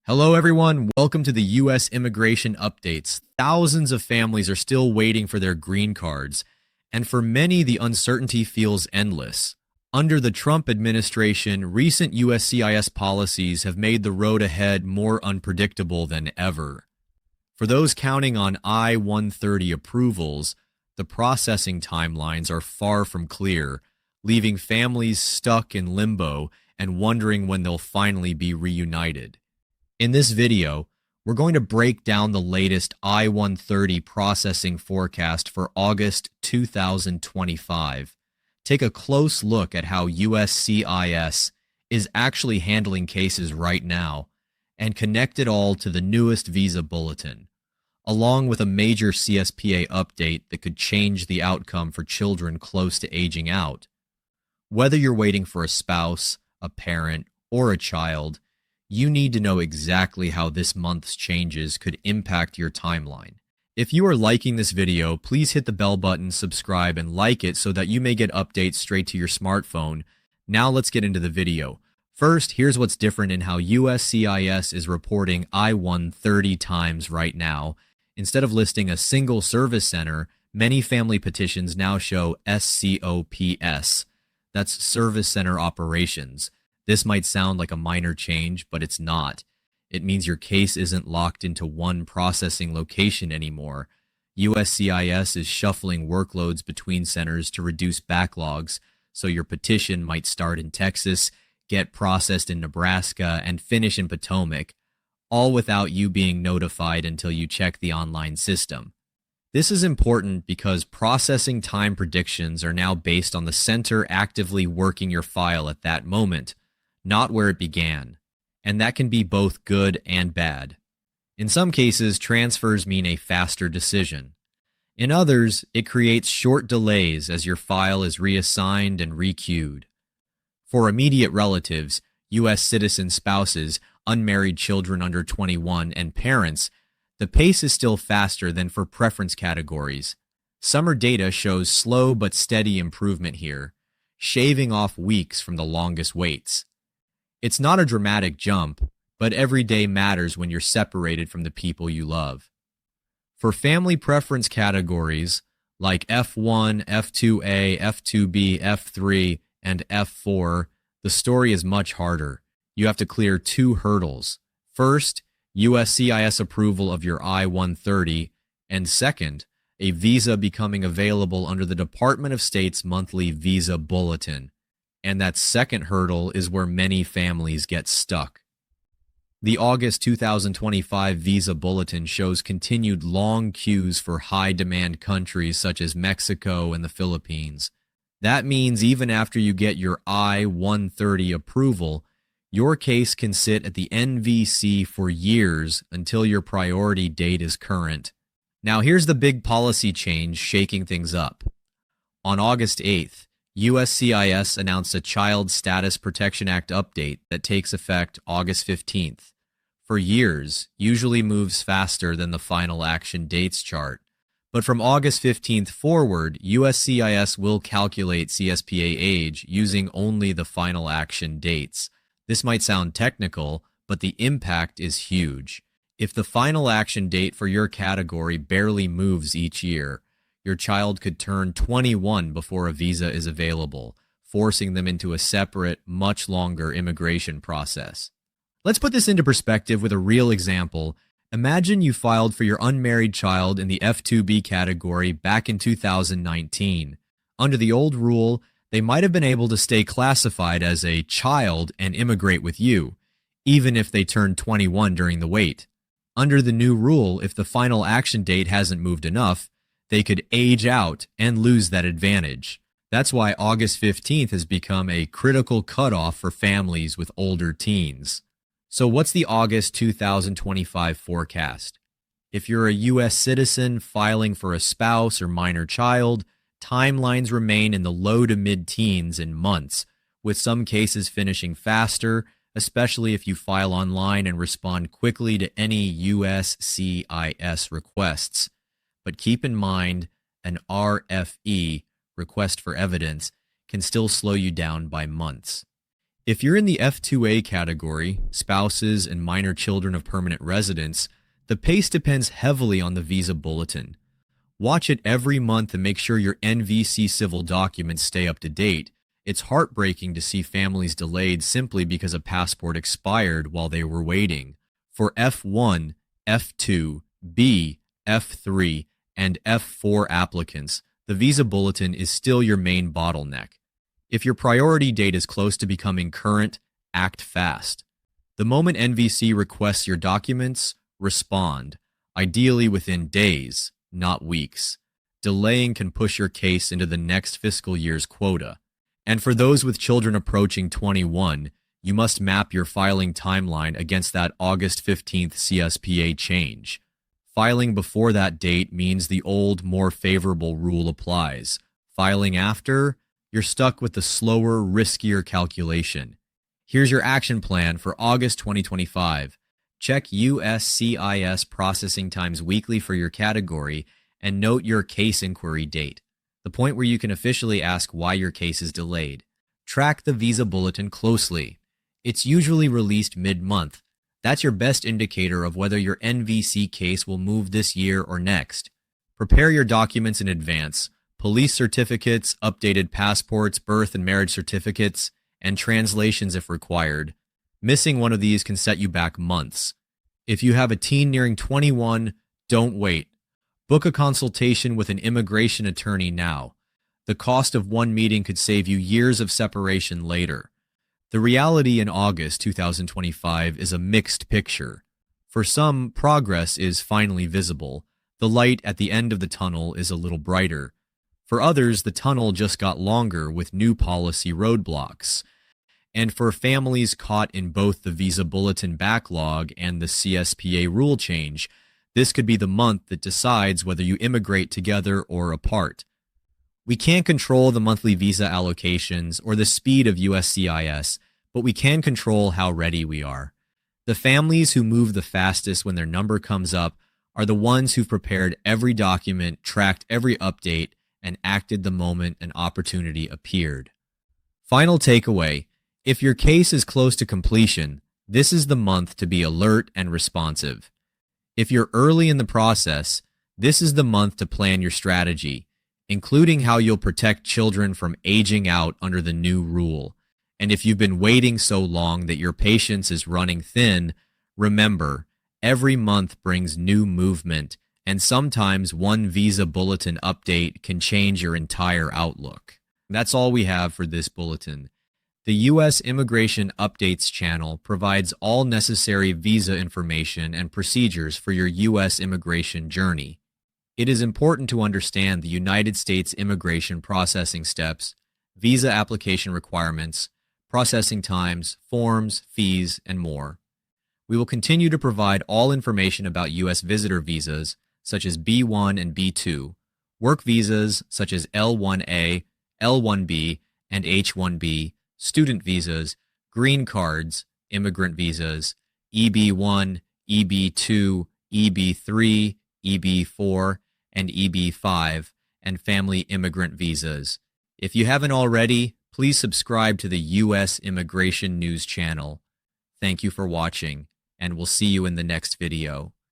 Hello, everyone. Welcome to the U.S. immigration updates. Thousands of families are still waiting for their green cards, and for many, the uncertainty feels endless. Under the Trump administration, recent USCIS policies have made the road ahead more unpredictable than ever. For those counting on I-130 approvals, the processing timelines are far from clear, leaving families stuck in limbo and wondering when they'll finally be reunited. In this video, we're going to break down the latest I-130 processing forecast for August 2025. Take a close look at how USCIS is actually handling cases right now, and connect it all to the newest visa bulletin, along with a major CSPA update that could change the outcome for children close to aging out. Whether you're waiting for a spouse, a parent, or a child, you need to know exactly how this month's changes could impact your timeline. If you are liking this video, please hit the bell button, subscribe, and like it so that you may get updates straight to your smartphone. Now let's get into the video. First, here's what's different in how USCIS is reporting I-130 times right now. Instead of listing a single service center, many family petitions now show SCOPS. That's Service Center Operations. This might sound like a minor change, but it's not. It means your case isn't locked into one processing location anymore. USCIS is shuffling workloads between centers to reduce backlogs, so your petition might start in Texas, get processed in Nebraska, and finish in Potomac, all without you being notified until you check the online system. This is important because processing time predictions are now based on the center actively working your file at that moment, not where it began, and that can be both good and bad. In some cases, transfers mean a faster decision. In others, it creates short delays as your file is reassigned and requeued. For immediate relatives, U.S. citizen spouses, unmarried children under 21, and parents, the pace is still faster than for preference categories. Summer data shows slow but steady improvement here, shaving off weeks from the longest waits. It's not a dramatic jump, but every day matters when you're separated from the people you love. For family preference categories like F1, F2A, F2B, F3, and F4, the story is much harder. You have to clear two hurdles. First, USCIS approval of your I-130, and second, a visa becoming available under the Department of State's monthly visa bulletin. And that second hurdle is where many families get stuck. The August 2025 Visa Bulletin shows continued long queues for high-demand countries such as Mexico and the Philippines. That means even after you get your I-130 approval, your case can sit at the NVC for years until your priority date is current. Now here's the big policy change shaking things up. On August 8th, USCIS announced a Child Status Protection Act update that takes effect August 15th. For years, usually moves faster than the final action dates chart. But from August 15th forward, USCIS will calculate CSPA age using only the final action dates. This might sound technical, but the impact is huge. If the final action date for your category barely moves each year, your child could turn 21 before a visa is available, forcing them into a separate, much longer immigration process. Let's put this into perspective with a real example. Imagine you filed for your unmarried child in the F2B category back in 2019. Under the old rule, they might have been able to stay classified as a child and immigrate with you, even if they turned 21 during the wait. Under the new rule, if the final action date hasn't moved enough, they could age out and lose that advantage. That's why August 15th has become a critical cutoff for families with older teens. So what's the August 2025 forecast? If you're a U.S. citizen filing for a spouse or minor child, timelines remain in the low to mid-teens in months, with some cases finishing faster, especially if you file online and respond quickly to any USCIS requests. But keep in mind, an RFE, request for evidence, can still slow you down by months. If you're in the F2A category, spouses and minor children of permanent residents, the pace depends heavily on the visa bulletin. Watch it every month and make sure your NVC civil documents stay up to date. It's heartbreaking to see families delayed simply because a passport expired while they were waiting. For F1, F2, B, F3, and F4 applicants, the visa bulletin is still your main bottleneck. If your priority date is close to becoming current, act fast. The moment NVC requests your documents, respond, ideally within days, not weeks. Delaying can push your case into the next fiscal year's quota. And for those with children approaching 21, you must map your filing timeline against that August 15th CSPA change. Filing before that date means the old, more favorable rule applies. Filing after, you're stuck with the slower, riskier calculation. Here's your action plan for August 2025. Check USCIS processing times weekly for your category and note your case inquiry date, the point where you can officially ask why your case is delayed. Track the visa bulletin closely. It's usually released mid-month. That's your best indicator of whether your NVC case will move this year or next. Prepare your documents in advance. Police certificates, updated passports, birth and marriage certificates, and translations if required. Missing one of these can set you back months. If you have a teen nearing 21, don't wait. Book a consultation with an immigration attorney now. The cost of one meeting could save you years of separation later. The reality in August 2025 is a mixed picture. For some, progress is finally visible. The light at the end of the tunnel is a little brighter. For others, the tunnel just got longer with new policy roadblocks. And for families caught in both the visa bulletin backlog and the CSPA rule change, this could be the month that decides whether you immigrate together or apart. We can't control the monthly visa allocations or the speed of USCIS, but we can control how ready we are. The families who move the fastest when their number comes up are the ones who've prepared every document, tracked every update, and acted the moment an opportunity appeared. Final takeaway: if your case is close to completion, this is the month to be alert and responsive. If you're early in the process, this is the month to plan your strategy, including how you'll protect children from aging out under the new rule. And if you've been waiting so long that your patience is running thin, remember, every month brings new movement, and sometimes one visa bulletin update can change your entire outlook. That's all we have for this bulletin. The U.S. Immigration Updates channel provides all necessary visa information and procedures for your U.S. immigration journey. It is important to understand the United States immigration processing steps, visa application requirements, processing times, forms, fees, and more. We will continue to provide all information about U.S. visitor visas, such as B1 and B2, work visas, such as L1A, L1B, and H1B, student visas, green cards, immigrant visas, EB1, EB2, EB3, EB4, and EB5, and family immigrant visas. If you haven't already, please subscribe to the U.S. Immigration News channel. Thank you for watching, and we'll see you in the next video.